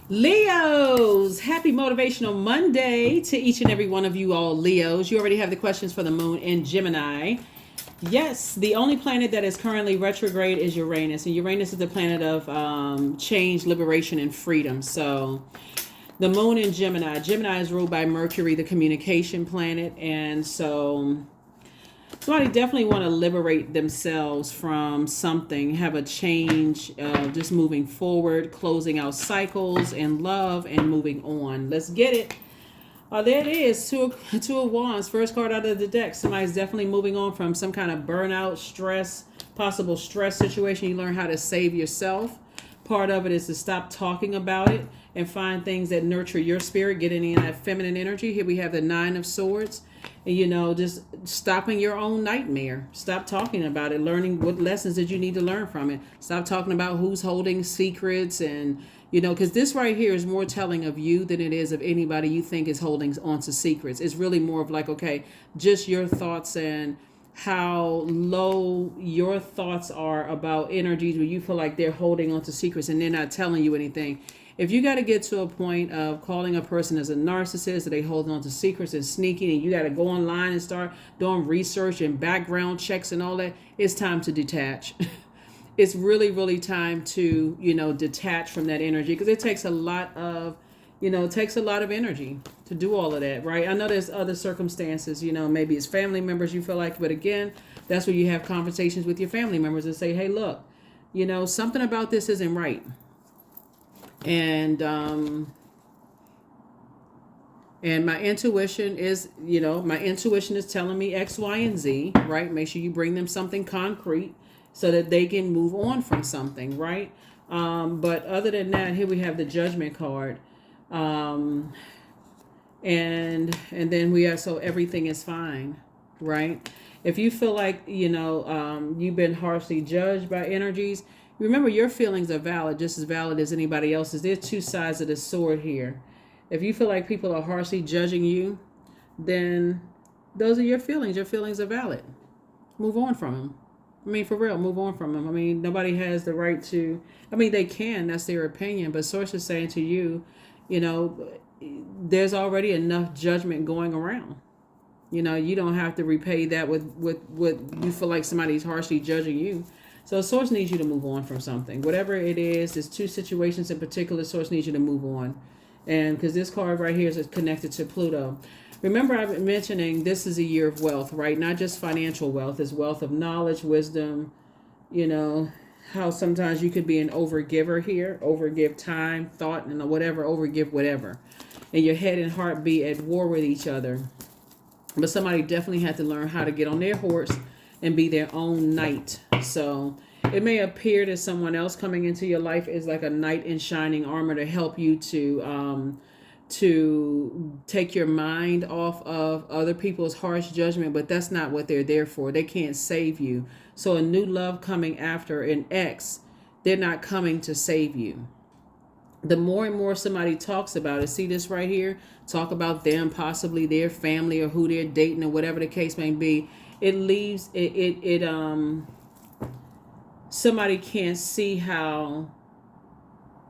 Leos, happy Motivational Monday to each and every one of you all Leos. You already have the questions for the moon in Gemini. Yes, the only planet that is currently retrograde is Uranus, and Uranus is the planet of change, liberation, and freedom. So the moon in Gemini. Gemini is ruled by Mercury, the communication planet, and so somebody definitely want to liberate themselves from something, have a change, just moving forward, closing out cycles in love and moving on. Let's get it. There it is, two of wands, first card out of the deck. Somebody's definitely moving on from some kind of burnout, stress, possible stress situation. You learn how to save yourself. Part of it is to stop talking about it and find things that nurture your spirit, getting in that feminine energy. Here we have the Nine of Swords. And, just stopping your own nightmare. Stop talking about it, learning what lessons that you need to learn from it. Stop talking about who's holding secrets and, because this right here is more telling of you than it is of anybody you think is holding on to secrets. It's really more of like, okay, just your thoughts and how low your thoughts are about energies where you feel like they're holding on to secrets and they're not telling you anything. If you got to get to a point of calling a person as a narcissist, or they hold on to secrets and sneaking, and you got to go online and start doing research and background checks and all that, it's time to detach. It's really, really time to, detach from that energy, because it takes a lot of, energy to do all of that, right? I know there's other circumstances, maybe it's family members you feel like, but again, that's where you have conversations with your family members and say, hey, look, something about this isn't right. And my intuition is, telling me X, Y, and Z, right? Make sure you bring them something concrete so that they can move on from something, right? But other than that, here we have the Judgment card. And then we have, so everything is fine, right? If you feel like, you've been harshly judged by energies, remember, your feelings are valid, just as valid as anybody else's. There's two sides of the sword here. If you feel like people are harshly judging you, then those are your feelings. Your feelings are valid. Move on from them. For real, move on from them. Nobody has the right to, they can, that's their opinion, but Source is saying to you, there's already enough judgment going around. You don't have to repay that with what you feel like somebody's harshly judging you. So Source needs you to move on from something. Whatever it is, there's two situations in particular, Source needs you to move on. And because this card right here is connected to Pluto. Remember, I've been mentioning this is a year of wealth, right? Not just financial wealth. It's wealth of knowledge, wisdom, how sometimes you could be an overgiver here, overgive time, thought, and whatever, overgive whatever. And your head and heart be at war with each other. But somebody definitely had to learn how to get on their horse and be their own knight. So it may appear that someone else coming into your life is like a knight in shining armor to help you to take your mind off of other people's harsh judgment, but that's not what they're there for. They can't save you. So a new love coming after an ex, they're not coming to save you. The more and more somebody talks about it, see this right here, talk about them, possibly their family or who they're dating or whatever the case may be, it leaves somebody can't see how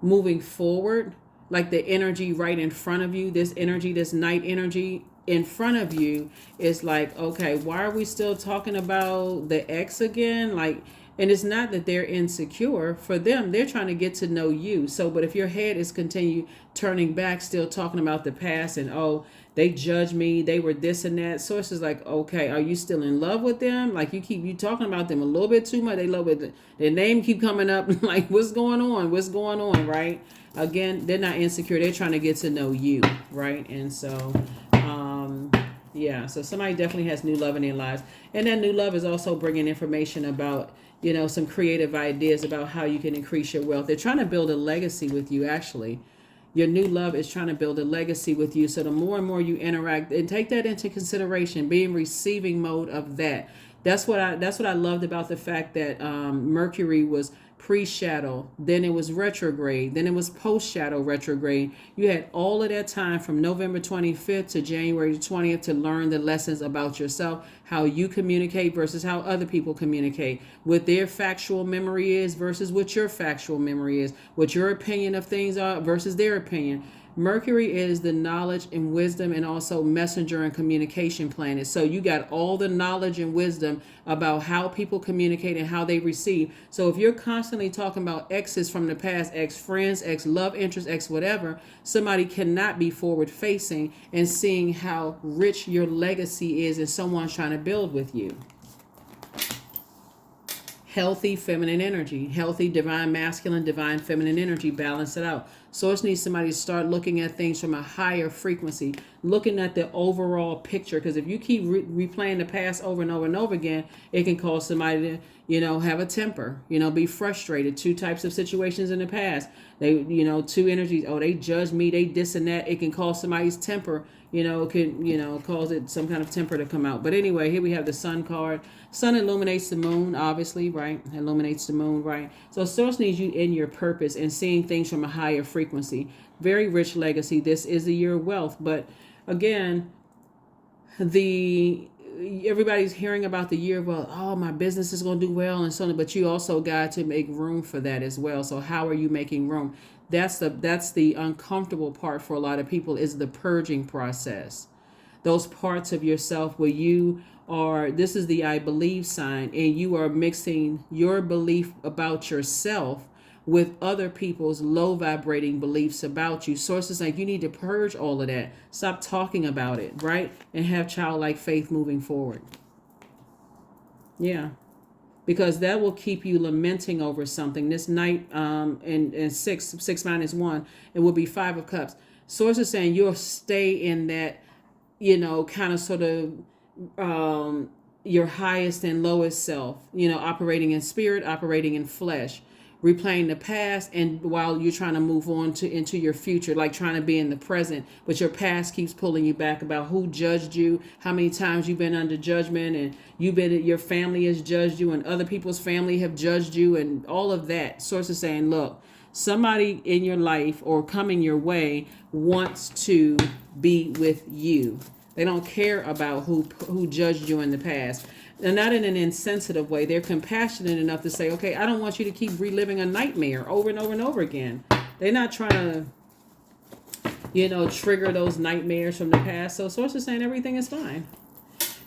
moving forward, like the energy right in front of you, this energy, this night energy in front of you is like, okay, why are we still talking about the ex again? Like, and it's not that they're insecure. For them, they're trying to get to know you. So, but if your head is continue turning back, still talking about the past and, oh, they judged me, they were this and that. Source is like, okay, are you still in love with them? Like you talking about them a little bit too much. They love it. Their name keep coming up. Like, what's going on? What's going on? Right? Again, they're not insecure. They're trying to get to know you. Right? And so, yeah. So somebody definitely has new love in their lives. And that new love is also bringing information about, some creative ideas about how you can increase your wealth. They're trying to build a legacy with you, actually. Your new love is trying to build a legacy with you. So the more and more you interact, and take that into consideration, be in receiving mode of that. That's what I loved about the fact that Mercury was pre-shadow, then it was retrograde, then it was post-shadow retrograde. You had all of that time from November 25th to January 20th to learn the lessons about yourself, how you communicate versus how other people communicate, what their factual memory is versus what your factual memory is, what your opinion of things are versus their opinion. Mercury is the knowledge and wisdom and also messenger and communication planet. So you got all the knowledge and wisdom about how people communicate and how they receive. So if you're constantly talking about exes from the past, ex friends, ex love interest, ex whatever, somebody cannot be forward facing and seeing how rich your legacy is and someone's trying to build with you. Healthy feminine energy, healthy divine masculine, divine feminine energy, balance it out. Source needs somebody to start looking at things from a higher frequency, looking at the overall picture. Because if you keep replaying the past over and over and over again, it can cause somebody to, have a temper, be frustrated. Two types of situations in the past. They, two energies. Oh, they judged me. They this and that. It can cause somebody's temper, can, cause it some kind of temper to come out. But anyway, here we have the sun card. Sun illuminates the moon, obviously, right? Illuminates the moon, right? So source needs you in your purpose and seeing things from a higher frequency. Very rich legacy. This is the year of wealth. But again, everybody's hearing about the year of wealth. Oh, my business is going to do well and so on. But you also got to make room for that as well. So how are you making room? That's the uncomfortable part for a lot of people, is the purging process. Those parts of yourself where you are, this is the I believe sign, and you are mixing your belief about yourself with other people's low vibrating beliefs about you. Sources like you need to purge all of that. Stop talking about it, right? And have childlike faith moving forward. Yeah. Because that will keep you lamenting over something. This night, and 6 minus 1, it will be 5 of Cups. Source is saying you'll stay in that, kind of sort of your highest and lowest self, operating in spirit, operating in flesh, replaying the past, and while you're trying to move on into your future, like trying to be in the present, but your past keeps pulling you back about who judged you, how many times you've been under judgment, and your family has judged you, and other people's family have judged you, and all of that. Source is saying, look, somebody in your life or coming your way wants to be with you. They don't care about who judged you in the past. They're not in an insensitive way. They're compassionate enough to say, okay, I don't want you to keep reliving a nightmare over and over and over again. They're not trying to, trigger those nightmares from the past. So Source is saying everything is fine.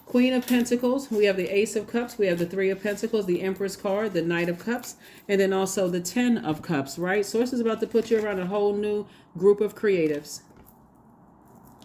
Queen of Pentacles. We have the Ace of Cups. We have the 3 of Pentacles, the Empress card, the Knight of Cups, and then also the 10 of Cups, right? Source is about to put you around a whole new group of creatives.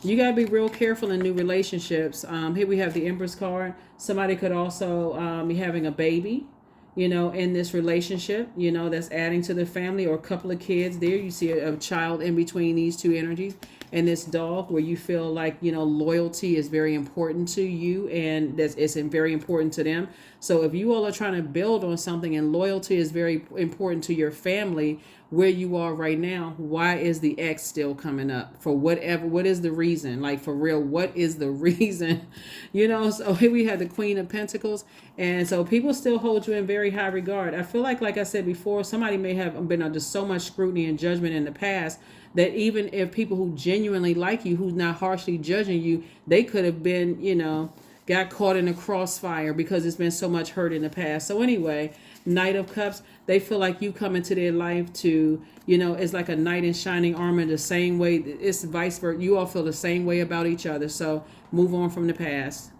You got to be real careful in new relationships. Here we have the Empress card. Somebody could also be having a baby, in this relationship, that's adding to the family, or a couple of kids there. You see a child in between these two energies. And this dog, where you feel like, loyalty is very important to you, and it's very important to them. So if you all are trying to build on something and loyalty is very important to your family, where you are right now, why is the X still coming up? For whatever, what is the reason? Like, for real, what is the reason? So here we have the Queen of Pentacles. And so people still hold you in very high regard. I feel like I said before, somebody may have been under so much scrutiny and judgment in the past that even if people who genuinely like you, who's not harshly judging you, they could have been, got caught in a crossfire because it's been so much hurt in the past. So anyway, Knight of Cups, they feel like you come into their life to, it's like a knight in shining armor, the same way. It's vice versa. You all feel the same way about each other. So move on from the past.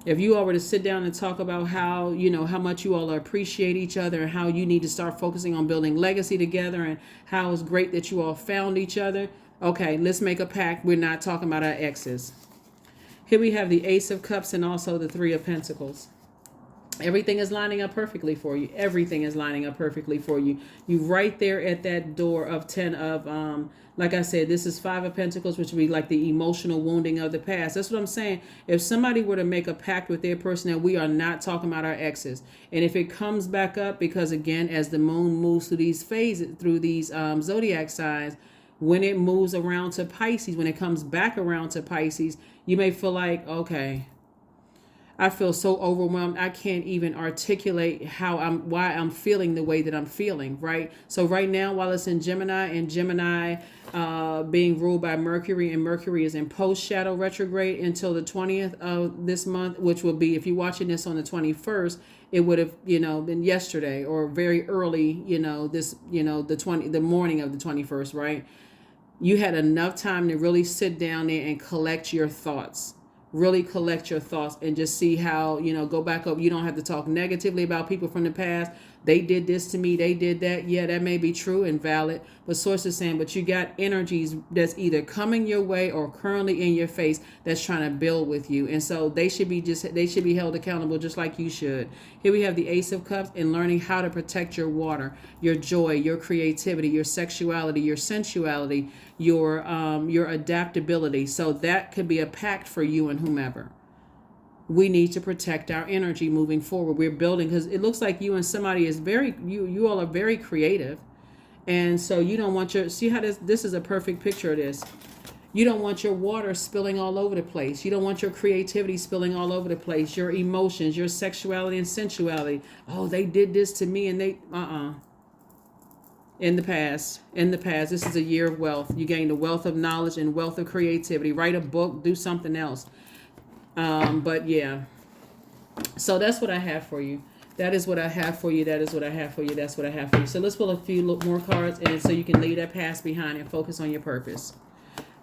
If you all were to sit down and talk about how, how much you all appreciate each other and how you need to start focusing on building legacy together and how it's great that you all found each other. Okay, let's make a pact. We're not talking about our exes. Here we have the Ace of Cups and also the 3 of Pentacles. Everything is lining up perfectly for you. Everything is lining up perfectly for you. You right there at that door of 10 of, like I said, this is 5 of Pentacles, which would be like the emotional wounding of the past. That's what I'm saying. If somebody were to make a pact with their person, that we are not talking about our exes. And if it comes back up, because again, as the moon moves through these phases, through these zodiac signs, when it moves around to Pisces, when it comes back around to Pisces, you may feel like, okay, I feel so overwhelmed. I can't even articulate why I'm feeling the way that I'm feeling, right? So right now, while it's in Gemini, and Gemini being ruled by Mercury, and Mercury is in post shadow retrograde until the 20th of this month, which will be, if you're watching this on the 21st, it would have, been yesterday or very early, the morning of the 21st, right? You had enough time to really sit down there and collect your thoughts. Really collect your thoughts and just see how, go back up. You don't have to talk negatively about people from the past. They did this to me. They did that. Yeah, that may be true and valid. But source is saying, but you got energies that's either coming your way or currently in your face that's trying to build with you. And so they should be held accountable just like you should. Here we have the Ace of Cups and learning how to protect your water, your joy, your creativity, your sexuality, your sensuality, your adaptability. So that could be a pact for you and whomever. We need to protect our energy moving forward. We're building, because it looks like you and somebody is you all are very creative. And so you don't want see how this is a perfect picture of this. You don't want your water spilling all over the place. You don't want your creativity spilling all over the place. Your emotions, your sexuality and sensuality. Oh, they did this to me and they, In the past, this is a year of wealth. You gain the wealth of knowledge and wealth of creativity. Write a book, do something else. But yeah, so that's what I have for you. That is what I have for you. That is what I have for you. That's what I have for you. So let's pull a few more cards, and so you can leave that past behind and focus on your purpose.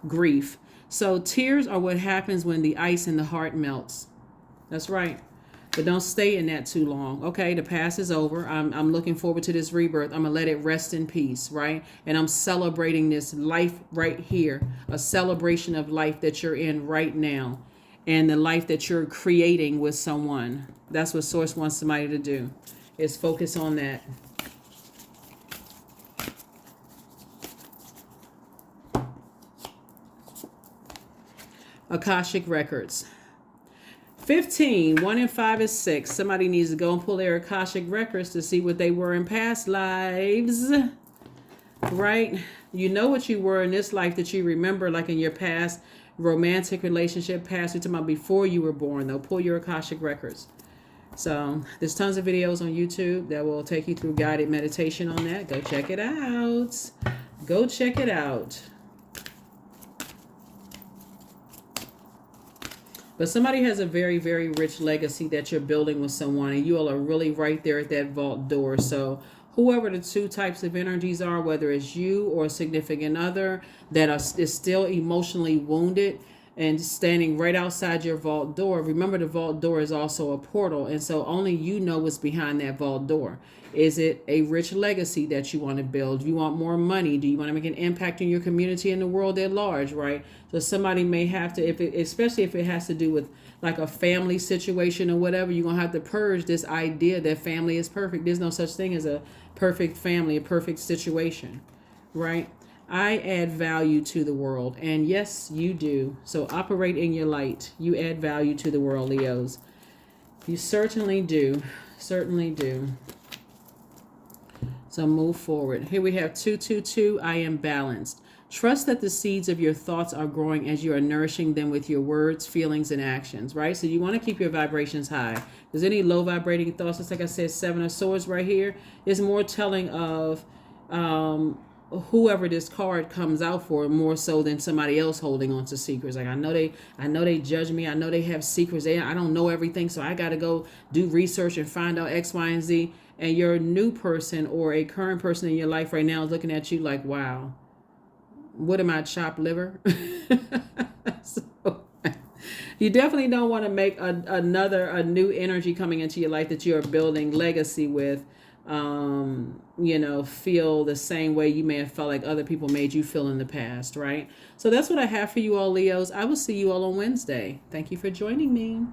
Grief. So tears are what happens when the ice in the heart melts. That's right. But don't stay in that too long. Okay, the past is over. I'm looking forward to this rebirth. I'm going to let it rest in peace, right? And I'm celebrating this life right here. A celebration of life that you're in right now. And the life that you're creating with someone. That's what Source wants somebody to do, is focus on that. Akashic Records. 15, 1 and 5 is 6. Somebody needs to go and pull their Akashic Records to see what they were in past lives. Right? You know what you were in this life that you remember, like in your past romantic relationship, past, you're talking about before you were born, though. Pull your Akashic Records. So there's tons of videos on YouTube that will take you through guided meditation on that. Go check it out. Go check it out. But somebody has a very, very rich legacy that you're building with someone, and you all are really right there at that vault door. So whoever the two types of energies are, whether it's you or a significant other that is still emotionally wounded and standing right outside your vault door, remember the vault door is also a portal. And so only you know what's behind that vault door. Is it a rich legacy that you want to build? Do you want more money? Do you want to make an impact in your community and the world at large, right? So somebody may have to, especially if it has to do with like a family situation or whatever, you're going to have to purge this idea that family is perfect. There's no such thing as a perfect family, a perfect situation, right? I add value to the world. And yes, you do. So operate in your light. You add value to the world, Leos. You certainly do. Certainly do. So move forward. Here we have 222. I am balanced. Trust that the seeds of your thoughts are growing as you are nourishing them with your words, feelings, and actions, right? So you want to keep your vibrations high. There's any low vibrating thoughts, just like I said, 7 of Swords right here, is more telling of whoever this card comes out for, more so than somebody else holding on to secrets. Like I know they judge me. I know they have secrets. I don't know everything, so I got to go do research and find out X, Y, and Z. And your new person or a current person in your life right now is looking at you like, wow, what am I, chopped liver? So, you definitely don't want to make a new energy coming into your life that you're building legacy with, feel the same way you may have felt like other people made you feel in the past, right? So that's what I have for you all, Leos. I will see you all on Wednesday. Thank you for joining me.